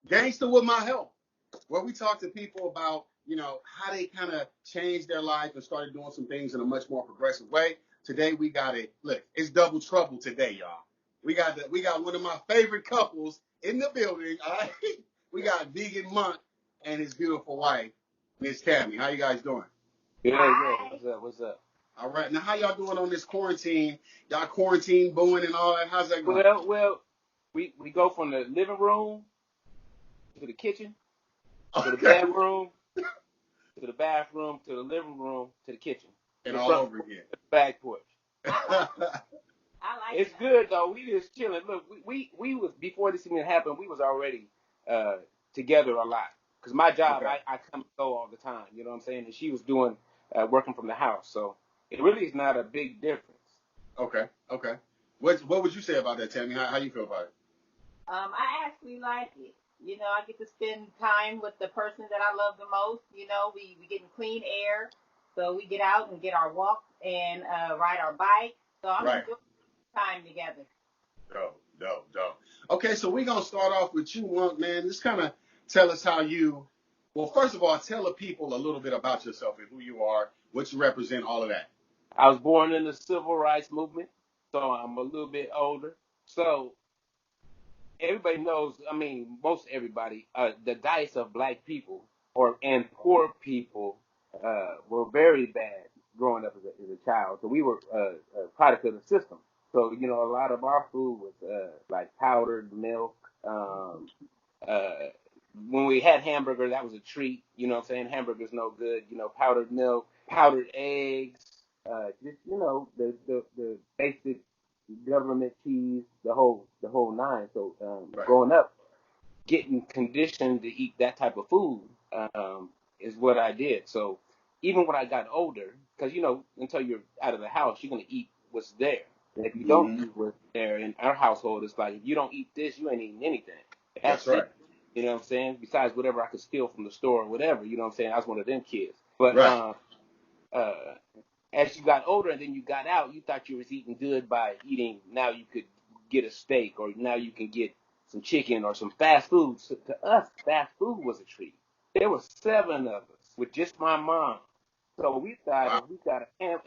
Gangster with My Health, where we talk to people about, how they kind of changed their life and started doing some things in a much more progressive way. Today we got it. Look, it's double trouble today, y'all. We got one of my favorite couples in the building. All right, we got Vegan Monk and his beautiful wife, Miss Tammy. How you guys doing? Good, good. What's up? All right. Now, how y'all doing on this quarantine? Y'all quarantine booing and all that? How's that going? Well, we go from the living room to the kitchen, to the Okay. bedroom, to the bathroom, to the living room, to the kitchen, to And the all front over porch, again. to the back porch. I like It's that. good though. We just chilling. Look, we was before this even happened. We was already together a lot. Cause my job, Okay. I come and go all the time. You know what I'm saying? And she was doing working from the house, so it really is not a big difference. Okay. Okay. What would you say about that, Tammy? How you feel about it? I actually like it. I get to spend time with the person that I love the most. We getting clean air, so we get out and get our walk and ride our bike. So I'm Right. enjoying time together. Dope, dope, dope. Okay, so we're gonna start off with you, Monk, man. Just kind of tell us how you. Well, first of all, tell the people a little bit about yourself and who you are, what you represent, all of that. I was born in the civil rights movement, so I'm a little bit older. So everybody knows, I mean, most everybody, the diets of black people and poor people were very bad growing up as a child. So we were a product of the system. So, a lot of our food was like powdered milk. Uh, when we had hamburger, that was a treat. You know what I'm saying? Hamburger's no good. Powdered milk, powdered eggs, just, the basic government cheese, the whole nine. So Right. growing up, getting conditioned to eat that type of food is what I did. So even when I got older, because until you're out of the house, you're gonna eat what's there. And if you don't Mm-hmm. eat what's there in our household, it's like if you don't eat this, you ain't eating anything. That's That's right. it. You know what I'm saying? Besides whatever I could steal from the store or whatever. You know what I'm saying? I was one of them kids. But Right. uh, as you got older and then you got out, you thought you was eating good by eating. Now you could get a steak, or now you can get some chicken or some fast food. So to us, fast food was a treat. There were seven of us with just my mom. So we thought Wow. if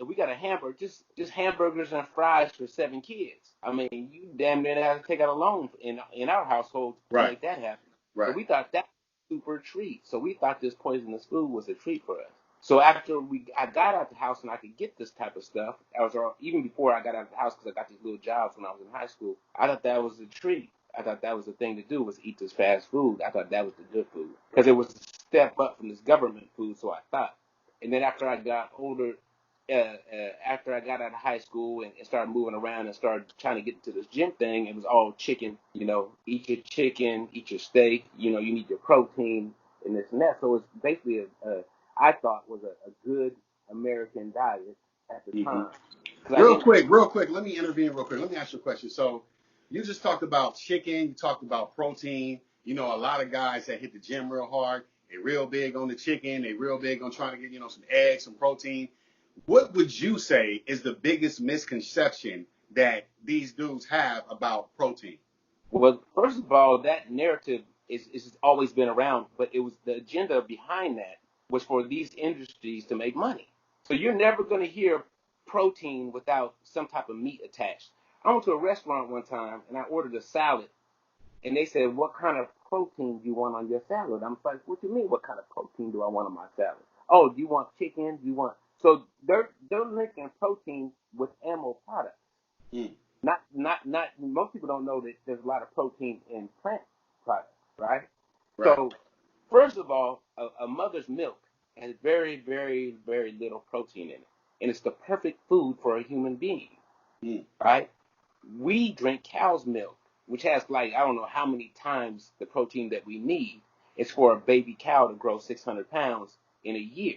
we got a hamburger, just hamburgers and fries for seven kids. I mean, you damn near had to take out a loan in our household to Right. make that happen. So Right. we thought that was a super treat. So we thought this poisonous food was a treat for us. So after I got out the house and I could get this type of stuff, even before I got out of the house because I got these little jobs when I was in high school. I thought that was a treat. I thought that was the thing to do was eat this fast food. I thought that was the good food because it was a step up from this government food. So I thought. And then after I got older, after I got out of high school and started moving around and started trying to get into this gym thing, it was all chicken. Eat your chicken, eat your steak. You need your protein and this and that. So it's basically I thought was a good American diet at the Mm-hmm. time. Because I didn't. Real quick. Let me intervene real quick. Let me ask you a question. So, you just talked about chicken. You talked about protein. A lot of guys that hit the gym real hard. They real big on the chicken. They real big on trying to get some eggs, some protein. What would you say is the biggest misconception that these dudes have about protein? Well, first of all, that narrative is always been around, but it was the agenda behind that was for these industries to make money. So you're never going to hear protein without some type of meat attached. I went to a restaurant one time and I ordered a salad, and they said, "What kind of protein do you want on your salad?" I'm like, "What do you mean? What kind of protein do I want on my salad?" "Oh, do you want chicken? Do you want?" So they're linking protein with animal products. Mm. Not. Most people don't know that there's a lot of protein in plant products, right? Right. So first of all, a mother's milk has very, very, very little protein in it, and it's the perfect food for a human being, Mm. right? We drink cow's milk, which has like I don't know how many times the protein that we need. It's for a baby cow to grow 600 pounds in a year.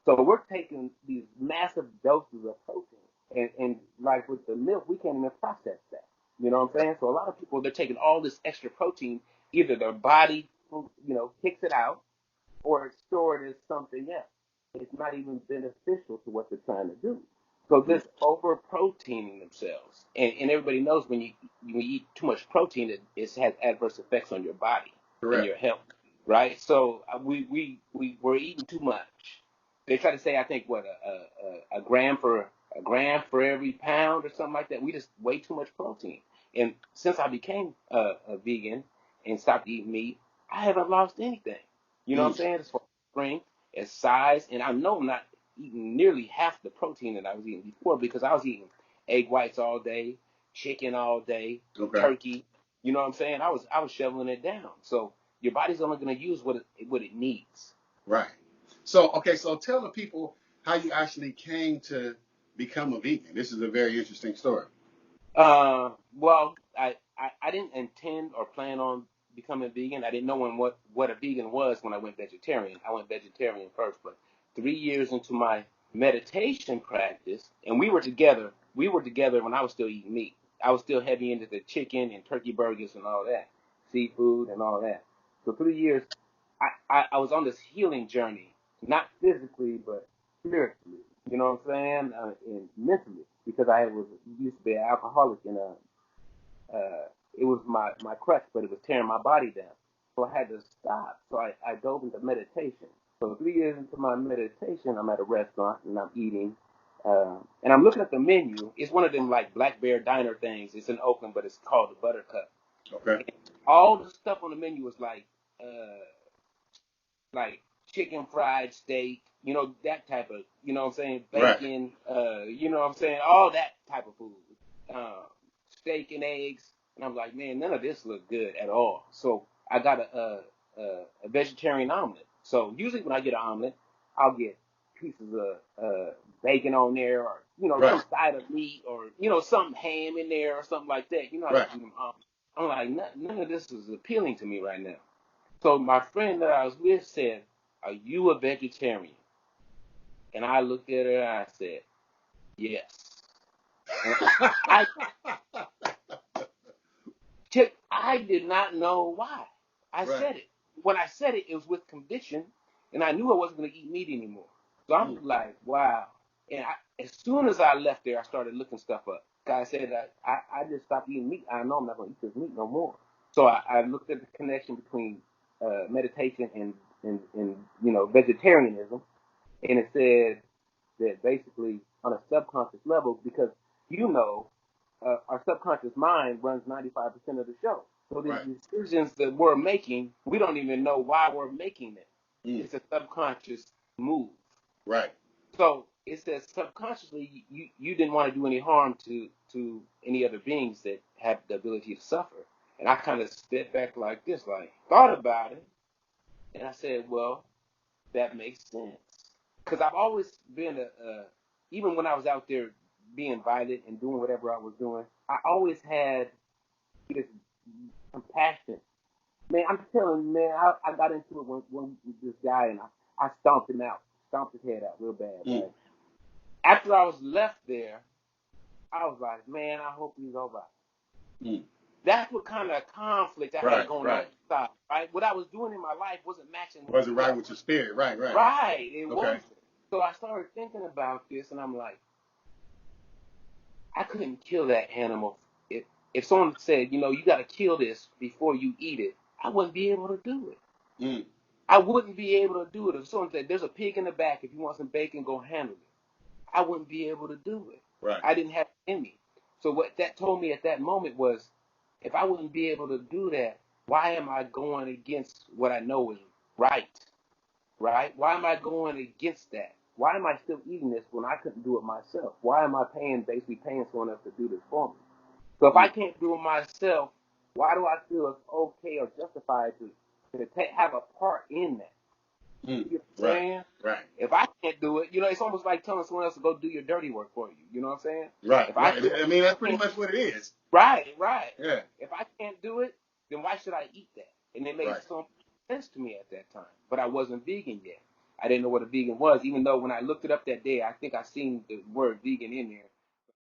So we're taking these massive doses of protein. And like with the milk, we can't even process that. You know what I'm saying? So a lot of people, they're taking all this extra protein, either their body, kicks it out, or it's stored as something else. It's not even beneficial to what they're trying to do. So Mm. this over proteining themselves. And everybody knows when you eat too much protein, it has adverse effects on your body. in Correct. your health, right? So we were eating too much. They try to say, I think, what a gram for every pound or something like that. We just way too much protein. And since I became a vegan and stopped eating meat, I haven't lost anything. You know what I'm Mm. saying? As far as strength, as size, and I know I'm not eating nearly half the protein that I was eating before because I was eating egg whites all day, chicken all day, Okay. turkey. You know what I'm saying? I was shoveling it down. So your body's only going to use what it needs. Right. So, okay, so tell the people how you actually came to become a vegan. This is a very interesting story. Well, I didn't intend or plan on becoming vegan. I didn't know what a vegan was when I went vegetarian. I went vegetarian first, but 3 years into my meditation practice, and we were together. We were together when I was still eating meat. I was still heavy into the chicken and turkey burgers and all that, seafood and all that. So 3 years, I was on this healing journey, not physically, but spiritually. You know what I'm saying? And mentally, because I was used to be an alcoholic, and it was my crutch, but it was tearing my body down. So I had to stop. So I dove into meditation. So 3 years into my meditation, I'm at a restaurant and I'm eating, and I'm looking at the menu. It's one of them like Black Bear Diner things. It's in Oakland, but it's called the Buttercup. Okay. And all the stuff on the menu was like chicken fried steak, that type of, what I'm saying, Right. bacon, what I'm saying, all that type of food, steak and eggs. And I'm like, man, none of this look good at all. So I got a vegetarian omelet. So usually when I get an omelet, I'll get pieces of bacon on there, or Right. some side of meat, or some ham in there or something like that. How Right. they do them omelets. I'm like, none of this is appealing to me right now. So my friend that I was with said, "Are you a vegetarian?" And I looked at her and I said, "Yes." And I I did not know why. I Right. said it. When I said it, it was with conviction, and I knew I wasn't going to eat meat anymore. So I'm Mm. like, wow. And as soon as I left there, I started looking stuff up. I said, I just stopped eating meat. I know I'm not going to eat this meat no more. So I looked at the connection between meditation and vegetarianism, and it said that basically on a subconscious level, because our subconscious mind runs 95% of the show. So these Right. decisions that we're making, we don't even know why we're making them. Mm. It's a subconscious move. Right. So it says subconsciously you didn't want to do any harm to any other beings that have the ability to suffer. And I kind of stepped back like this, like thought about it, and I said, well, that makes sense. Because I've always been even when I was out there being violent and doing whatever I was doing, I always had this compassion. Man, I'm telling you, man, I got into it when this guy, and I stomped him out, stomped his head out real bad, Mm. right? After I was left there, I was like, man, I hope he's all right. Mm. That's what kind of conflict I had Right. going on Right. inside, right? What I was doing in my life wasn't matching Wasn't what I right with your spirit. Right. Right. right. It Okay. wasn't. So I started thinking about this, and I'm like, I couldn't kill that animal. If someone said, you got to kill this before you eat it, I wouldn't be able to do it. Mm. I wouldn't be able to do it. If someone said, there's a pig in the back, if you want some bacon, go handle it. I wouldn't be able to do it. Right. I didn't have it in me. So what that told me at that moment was, if I wouldn't be able to do that, why am I going against what I know is right? Right? Why am I going against that? Why am I still eating this when I couldn't do it myself? Why am I basically paying someone else to do this for me? So if I Mm. can't do it myself, why do I feel it's okay or justified to have a part in that? Mm. You know what I'm Right. saying? Right. If I can't do it, it's almost like telling someone else to go do your dirty work for you. You know what I'm saying? Right. If I Right. can't, I mean, that's pretty much what it is. right, right. Yeah. If I can't do it, then why should I eat that? And it made Right. some sense to me at that time. But I wasn't vegan yet. I didn't know what a vegan was, even though when I looked it up that day, I think I seen the word vegan in there.